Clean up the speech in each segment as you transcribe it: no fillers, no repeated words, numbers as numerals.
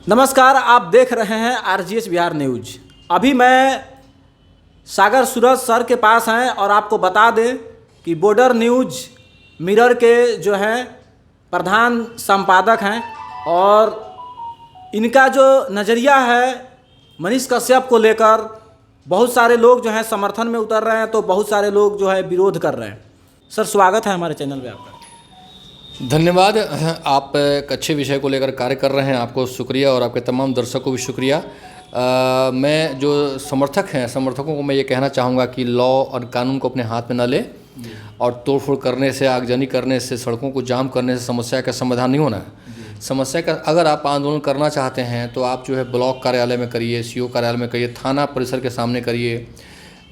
नमस्कार, आप देख रहे हैं आरजीएस बिहार न्यूज। अभी मैं सागर सूरज सर के पास हैं और आपको बता दें कि बॉर्डर न्यूज मिरर के जो हैं प्रधान संपादक हैं और इनका जो नज़रिया है मनीष कश्यप को लेकर बहुत सारे लोग जो हैं समर्थन में उतर रहे हैं तो बहुत सारे लोग जो है विरोध कर रहे हैं। सर, स्वागत है हमारे चैनल पे आपका। धन्यवाद। आप एक अच्छे विषय को लेकर कार्य कर रहे हैं, आपको शुक्रिया और आपके तमाम दर्शकों को भी शुक्रिया। मैं जो समर्थकों को मैं ये कहना चाहूँगा कि लॉ और कानून को अपने हाथ में न ले और तोड़फोड़ करने से, आगजनी करने से, सड़कों को जाम करने से समस्या का समाधान नहीं होना है। समस्या का अगर आप आंदोलन करना चाहते हैं तो आप जो है ब्लॉक कार्यालय में करिए, सीओ कार्यालय में करिए, थाना परिसर के सामने करिए,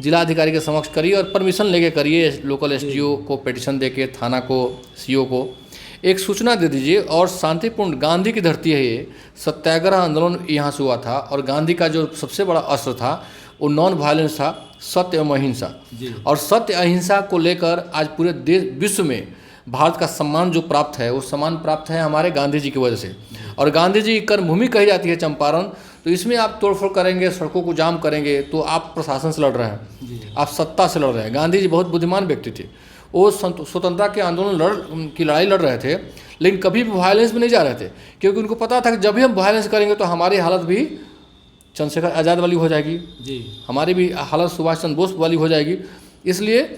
जिलाधिकारी के समक्ष करिए और परमिशन लेके करिए। लोकल एसडीओ को पिटीशन देके, थाना को, सीओ को एक सूचना दे दीजिए। और शांतिपूर्ण, गांधी की धरती है ये, सत्याग्रह आंदोलन यहाँ से हुआ था और गांधी का जो सबसे बड़ा अस्त्र था वो नॉन वायलेंस था, सत्य एवं अहिंसा। और सत्य अहिंसा को लेकर आज पूरे देश विश्व में भारत का सम्मान जो प्राप्त है वो सम्मान प्राप्त है हमारे गांधी जी की वजह से। और गांधी जी की कर्मभूमि कही जाती है चंपारण, तो इसमें आप तोड़फोड़ करेंगे, सड़कों को जाम करेंगे तो आप प्रशासन से लड़ रहे हैं, आप सत्ता से लड़ रहे हैं। गांधी जी बहुत बुद्धिमान व्यक्ति थे, वो स्वतंत्रता के आंदोलन की लड़ाई लड़ रहे थे, लेकिन कभी भी वायलेंस में नहीं जा रहे थे, क्योंकि उनको पता था कि जब भी हम वायलेंस करेंगे तो हमारी हालत भी चंद्रशेखर आज़ाद वाली हो जाएगी जी, हमारी भी हालत सुभाष चंद्र बोस वाली हो जाएगी। इसलिए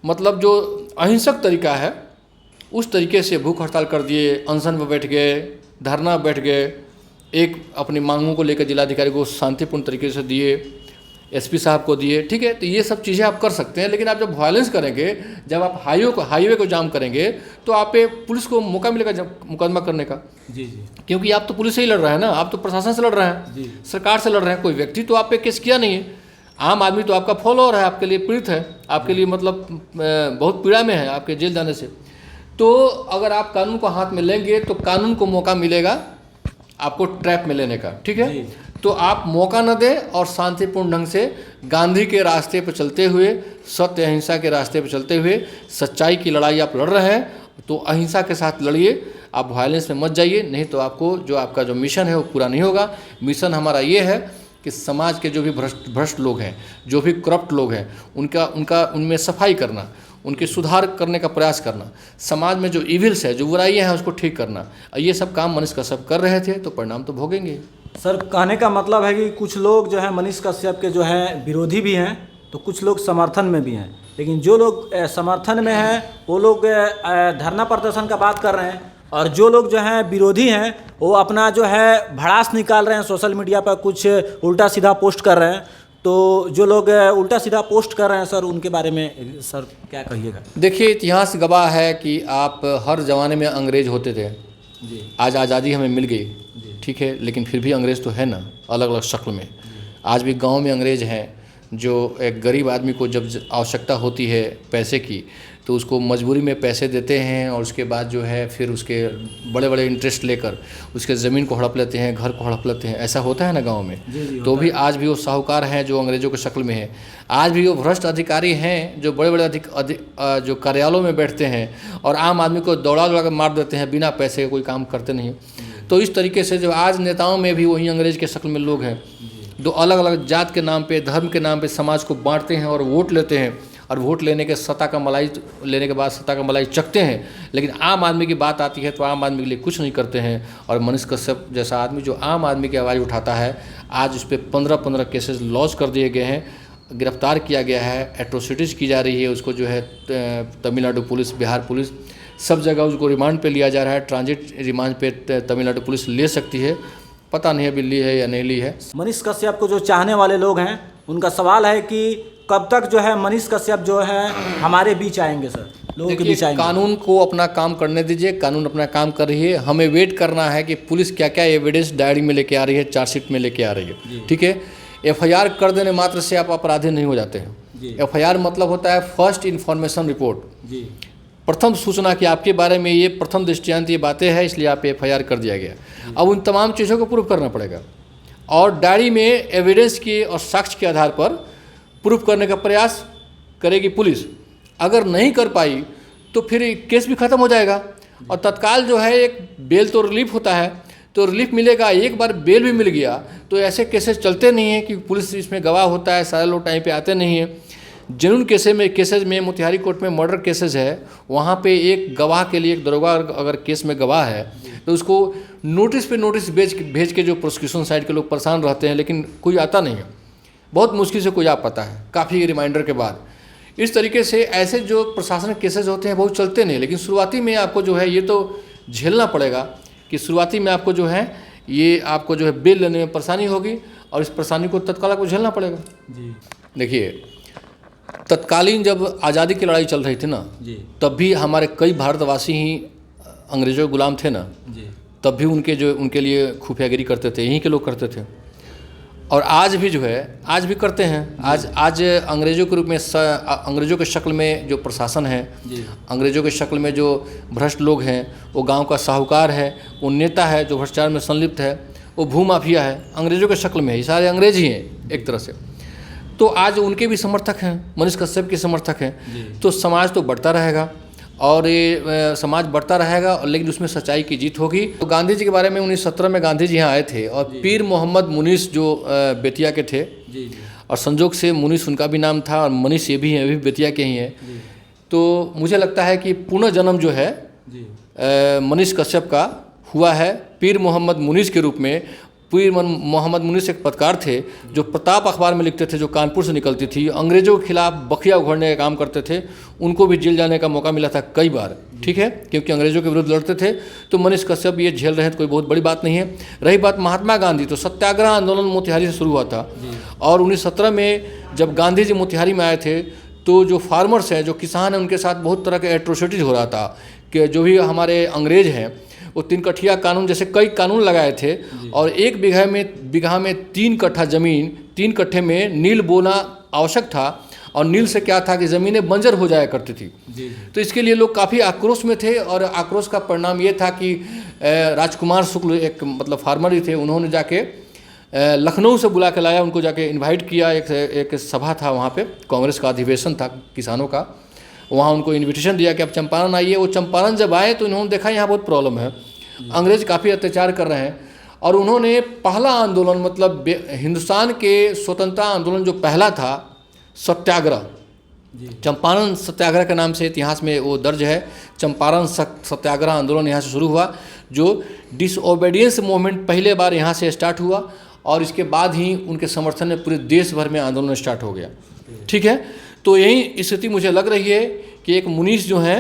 मतलब जो अहिंसक तरीका है उस तरीके से भूख हड़ताल कर दिए, अनशन पर बैठ गए, धरना बैठ गए, एक अपनी मांगों को लेकर जिलाधिकारी को शांतिपूर्ण तरीके से दिए, एसपी साहब को दिए, ठीक है। तो ये सब चीज़ें आप कर सकते हैं, लेकिन आप जब वायलेंस करेंगे, जब आप हाईवे को जाम करेंगे तो आप पे पुलिस को मौका मिलेगा मुकदमा करने का। जी, क्योंकि आप तो पुलिस से ही लड़ रहे हैं ना, आप तो प्रशासन से लड़ रहे हैं, सरकार से लड़ रहे हैं। कोई व्यक्ति तो आप पे केस किया नहीं है, आम आदमी तो आपका फॉलोअर है, आपके लिए पीड़ित है, आपके लिए मतलब बहुत पीड़ा में है आपके जेल जाने से। तो अगर आप कानून को हाथ में लेंगे तो कानून को मौका मिलेगा आपको ट्रैप में लेने का, ठीक है। तो आप मौका न दें और शांतिपूर्ण ढंग से गांधी के रास्ते पर चलते हुए, सत्य अहिंसा के रास्ते पर चलते हुए सच्चाई की लड़ाई आप लड़ रहे हैं तो अहिंसा के साथ लड़िए, आप वायलेंस में मत जाइए, नहीं तो आपको जो आपका जो मिशन है वो पूरा नहीं होगा। मिशन हमारा ये है कि समाज के जो भी भ्रष्ट लोग हैं, जो भी करप्ट लोग हैं, उनमें सफाई करना, उनके सुधार करने का प्रयास करना, समाज में जो इविल्स है, जो बुराइयां हैं उसको ठीक करना। ये सब काम मनीष कश्यप कर रहे थे तो परिणाम तो भोगेंगे। सर, कहने का मतलब है कि कुछ लोग जो है मनीष कश्यप के जो है विरोधी भी हैं तो कुछ लोग समर्थन में भी हैं, लेकिन जो लोग समर्थन में हैं वो लोग धरना प्रदर्शन का बात कर रहे हैं और जो लोग जो हैं विरोधी हैं वो अपना जो है भड़ास निकाल रहे हैं, सोशल मीडिया पर कुछ उल्टा सीधा पोस्ट कर रहे हैं। तो जो लोग उल्टा सीधा पोस्ट कर रहे हैं सर, उनके बारे में सर क्या कहिएगा? देखिए, इतिहास गवाह है कि आप हर ज़माने में अंग्रेज होते थे जी। आज आज़ादी हमें मिल गई, ठीक है, लेकिन फिर भी अंग्रेज़ तो है ना, अलग अलग शक्ल में। आज भी गांव में अंग्रेज़ हैं जो एक गरीब आदमी को जब आवश्यकता होती है पैसे की तो उसको मजबूरी में पैसे देते हैं और उसके बाद जो है फिर उसके बड़े बड़े इंटरेस्ट लेकर उसके ज़मीन को हड़प लेते हैं, घर को हड़प लेते हैं। ऐसा होता है ना गांव में। तो भी आज भी वो साहूकार हैं जो अंग्रेज़ों की शक्ल में है। आज भी वो भ्रष्ट अधिकारी हैं जो बड़े बड़े जो कार्यालयों में बैठते हैं और आम आदमी को दौड़ा कर मार देते हैं, बिना पैसे के कोई काम करते नहीं। तो इस तरीके से जो आज नेताओं में भी वही अंग्रेज़ के शक्ल में लोग हैं जो अलग अलग जात के नाम पे, धर्म के नाम पे समाज को बांटते हैं और वोट लेते हैं और वोट लेने के सत्ता का मलाई चखते हैं। लेकिन आम आदमी की बात आती है तो आम आदमी के लिए कुछ नहीं करते हैं। और मनीष कश्यप जैसा आदमी जो आम आदमी की आवाज़ उठाता है, आज उस पर 15 केसेस लॉन्च कर दिए गए हैं, गिरफ्तार किया गया है, एट्रोसिटीज़ की जा रही है। उसको जो है तमिलनाडु पुलिस, बिहार पुलिस, सब जगह उसको रिमांड पे लिया जा रहा है। ट्रांजिट रिमांड पे तमिलनाडु पुलिस ले सकती है, पता नहीं अभी ली है या नहीं ली है। मनीष कश्यप को जो चाहने वाले लोग हैं उनका सवाल है कि कब तक जो है मनीष कश्यप जो है हमारे बीच आएंगे सर, लोगों के बीच आएंगे? कानून को अपना काम करने दीजिए, कानून अपना काम कर रही है। हमें वेट करना है कि पुलिस क्या क्या एविडेंस डायरी में लेके आ रही है, चार्जशीट में लेके आ रही है, ठीक है। एफआईआर कर देने मात्र से आप अपराधी नहीं हो जाते हैं। एफआईआर मतलब होता है फर्स्ट इन्फॉर्मेशन रिपोर्ट, प्रथम सूचना कि आपके बारे में ये प्रथम दृष्टियांत ये बातें हैं, इसलिए आप एफआईआर कर दिया गया। अब उन तमाम चीज़ों को प्रूफ करना पड़ेगा और डायरी में एविडेंस के और साक्ष्य के आधार पर प्रूफ करने का प्रयास करेगी पुलिस। अगर नहीं कर पाई तो फिर केस भी ख़त्म हो जाएगा और तत्काल जो है एक बेल तो रिलीफ होता है, तो रिलीफ मिलेगा। एक बार बेल भी मिल गया तो ऐसे केसेस चलते नहीं हैं कि पुलिस इसमें गवाह होता है, सारे लोग टाइम पे आते नहीं हैं। जेन्युइन केसेज में मोतिहारी कोर्ट में मर्डर केसेज है, वहाँ पे एक गवाह के लिए एक दरोगा अगर केस में गवाह है तो उसको नोटिस पे नोटिस भेज के जो प्रोसिक्यूशन साइड के लोग परेशान रहते हैं, लेकिन कोई आता नहीं है, बहुत मुश्किल से कोई आ पाता है काफ़ी रिमाइंडर के बाद। इस तरीके से ऐसे जो प्रशासनिक केसेज होते हैं बहुत चलते नहीं, लेकिन शुरुआती में आपको जो है ये तो झेलना पड़ेगा कि शुरुआती में आपको जो है ये आपको जो है बेल लेने में परेशानी होगी और इस परेशानी को तत्काल आपको झेलना पड़ेगा। जी देखिए, तत्कालीन जब आज़ादी की लड़ाई चल रही थी ना, जी तब भी हमारे कई भारतवासी ही अंग्रेज़ों के गुलाम थे ना, जी तब भी उनके लिए खुफियागिरी करते थे, यहीं के लोग करते थे। और आज भी जो है आज भी करते हैं। आज अंग्रेज़ों के रूप में अंग्रेज़ों के शक्ल में जो प्रशासन है, अंग्रेज़ों के शक्ल में जो भ्रष्ट लोग हैं, वो गांव का साहूकार है, वो नेता है जो भ्रष्टाचार में संलिप्त है, वो भूमाफिया है, अंग्रेज़ों के शक्ल में है। ये सारे अंग्रेज ही हैं एक तरह से। तो आज उनके भी समर्थक हैं, मनीष कश्यप के समर्थक हैं। तो समाज तो बढ़ता रहेगा और ये समाज बढ़ता रहेगा, लेकिन उसमें सच्चाई की जीत होगी। तो गांधी जी के बारे में 1917 में गांधी जी यहाँ आए थे और पीर मोहम्मद मुनीस जो बेतिया के थे, और संजोग से मुनीस उनका भी नाम था और मनीष ये भी हैं, अभी बेतिया के ही हैं। तो मुझे लगता है कि पुनर्जन्म जो है मनीष कश्यप का हुआ है पीर मोहम्मद मुनीस के रूप में। पीर मोहम्मद मुनीस एक पत्रकार थे जो प्रताप अखबार में लिखते थे, जो कानपुर से निकलती थी, अंग्रेज़ों के खिलाफ बखिया उघड़ने का काम करते थे। उनको भी जेल जाने का मौका मिला था कई बार, ठीक है, क्योंकि अंग्रेज़ों के विरुद्ध लड़ते थे। तो मनीष कश्यप ये झेल रहे हैं तो कोई बहुत बड़ी बात नहीं है। रही बात महात्मा गांधी, तो सत्याग्रह आंदोलन मोतिहारी से शुरू हुआ था और 1917 में जब गांधी जी मोतिहारी में आए थे तो जो फार्मर्स हैं, जो किसान हैं, उनके साथ बहुत तरह के एट्रोसिटीज़ हो रहा था कि जो भी हमारे अंग्रेज हैं वो 3 कठिया कानून जैसे कई कानून लगाए थे और 1 बीघा में 3 कट्ठा ज़मीन, 3 कट्ठे में नील बोना आवश्यक था। और नील से क्या था कि ज़मीनें बंजर हो जाया करती थी। तो इसके लिए लोग काफ़ी आक्रोश में थे और आक्रोश का परिणाम ये था कि राजकुमार शुक्ल एक मतलब फार्मर ही थे, उन्होंने जाके लखनऊ से बुला के लाया, उनको जाके इन्वाइट किया। एक सभा था वहाँ पे, कांग्रेस का अधिवेशन था किसानों का, वहाँ उनको इनविटेशन दिया कि आप चंपारण आइए। वो चंपारण जब आए तो इन्होंने देखा यहाँ बहुत प्रॉब्लम है, अंग्रेज काफ़ी अत्याचार कर रहे हैं, और उन्होंने पहला आंदोलन मतलब हिंदुस्तान के स्वतंत्रता आंदोलन जो पहला था सत्याग्रह, चंपारण सत्याग्रह के नाम से इतिहास में वो दर्ज है। चंपारण सत्याग्रह आंदोलन यहाँ से शुरू हुआ, जो डिसओबीडियंस मूवमेंट पहले बार यहाँ से स्टार्ट हुआ और इसके बाद ही उनके समर्थन में पूरे देश भर में आंदोलन स्टार्ट हो गया, ठीक है। तो यही स्थिति मुझे लग रही है कि एक मुनीस जो हैं,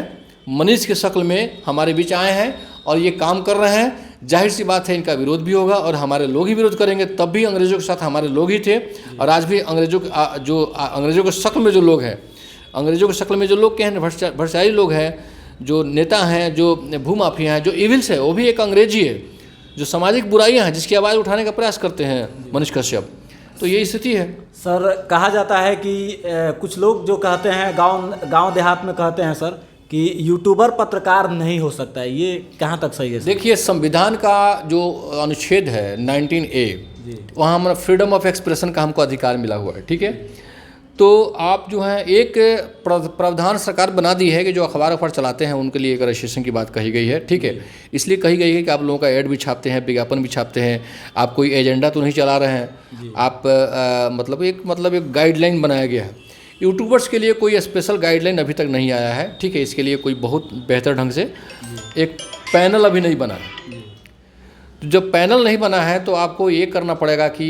मनीष के शक्ल में हमारे बीच आए हैं और ये काम कर रहे हैं। जाहिर सी बात है इनका विरोध भी होगा और हमारे लोग ही विरोध करेंगे। तब भी अंग्रेज़ों के साथ हमारे लोग ही थे और आज भी अंग्रेज़ों के शक्ल में जो लोग हैं, अंग्रेज़ों के शक्ल में जो लोग हैं, भ्रष्टाचारी लोग हैं, जो नेता हैं, जो भूमाफिया हैं, जो इविल्स है, वो भी एक अंग्रेजी है, जो सामाजिक बुराइयाँ हैं जिसकी आवाज़ उठाने का प्रयास करते हैं मनीष कश्यप। तो ये स्थिति है। सर, कहा जाता है कि कुछ लोग जो कहते हैं गांव देहात में कहते हैं सर कि यूट्यूबर पत्रकार नहीं हो सकता है, ये कहाँ तक सही है सर? देखिए, संविधान का जो अनुच्छेद है 19A, वहाँ हमारा फ्रीडम ऑफ एक्सप्रेशन का हमको अधिकार मिला हुआ है, ठीक है। तो आप जो है एक प्रावधान सरकार बना दी है कि जो अखबार चलाते हैं उनके लिए एक रजिस्ट्रेशन की बात कही गई है, ठीक है। इसलिए कही गई है कि आप लोगों का ऐड भी छापते हैं, विज्ञापन भी छापते हैं, आप कोई एजेंडा तो नहीं चला रहे हैं, आप मतलब एक गाइडलाइन बनाया गया है। यूट्यूबर्स के लिए कोई स्पेशल गाइडलाइन अभी तक नहीं आया है, ठीक है। इसके लिए कोई बहुत बेहतर ढंग से एक पैनल अभी नहीं बना है। तो जब पैनल नहीं बना है तो आपको ये करना पड़ेगा कि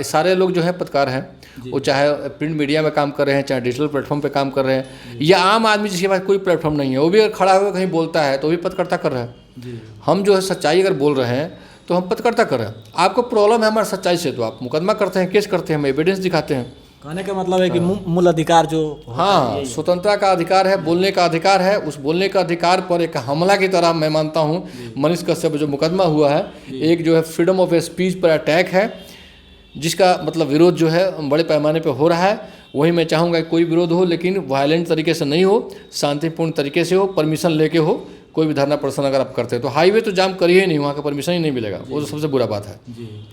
सारे लोग जो हैं पत्रकार हैं, वो चाहे प्रिंट मीडिया में काम कर रहे हैं, चाहे डिजिटल प्लेटफॉर्म पे काम कर रहे हैं, या आम आदमी जिसके पास कोई प्लेटफॉर्म नहीं है, वो भी अगर खड़ा होकर कहीं बोलता है तो भी पत्रकारिता कर रहा है। हम जो है सच्चाई अगर बोल रहे हैं तो हम पत्रकारिता कर रहे हैं। आपको प्रॉब्लम है हमारे सच्चाई से तो आप मुकदमा करते हैं, केस करते हैं, हम एविडेंस दिखाते हैं। कहने का मतलब है कि मूल अधिकार जो हाँ, स्वतंत्रता का अधिकार है, बोलने का अधिकार है। उस बोलने का अधिकार पर एक हमला की तरह मैं मानता हूँ मनीष कश्यप जो मुकदमा हुआ है, एक जो है फ्रीडम ऑफ स्पीच पर अटैक है, जिसका मतलब विरोध जो है बड़े पैमाने पर हो रहा है। वही मैं चाहूँगा कि कोई विरोध हो लेकिन वायलेंट तरीके से नहीं हो, शांतिपूर्ण तरीके से हो, परमिशन लेके हो। कोई भी धरना प्रदर्शन अगर आप करते हैं तो हाईवे तो जाम करिए ही नहीं, वहाँ का परमिशन ही नहीं मिलेगा, वो तो सबसे बुरा बात है।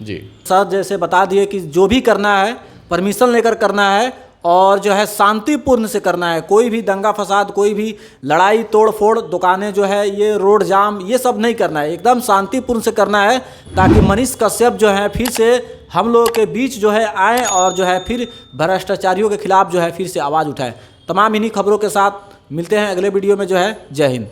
जी सर, जैसे बता दिए कि जो भी करना है परमिशन लेकर करना है और जो है शांतिपूर्ण से करना है। कोई भी दंगा फसाद, कोई भी लड़ाई तोड़ फोड़, दुकानें जो है ये रोड जाम, ये सब नहीं करना है। एकदम शांतिपूर्ण से करना है ताकि मनीष कश्यप जो है फिर से हम लोगों के बीच जो है आए और जो है फिर भ्रष्टाचारियों के खिलाफ जो है फिर से आवाज़ उठाएं। तमाम इन्हीं खबरों के साथ मिलते हैं अगले वीडियो में जो है। जय हिंद।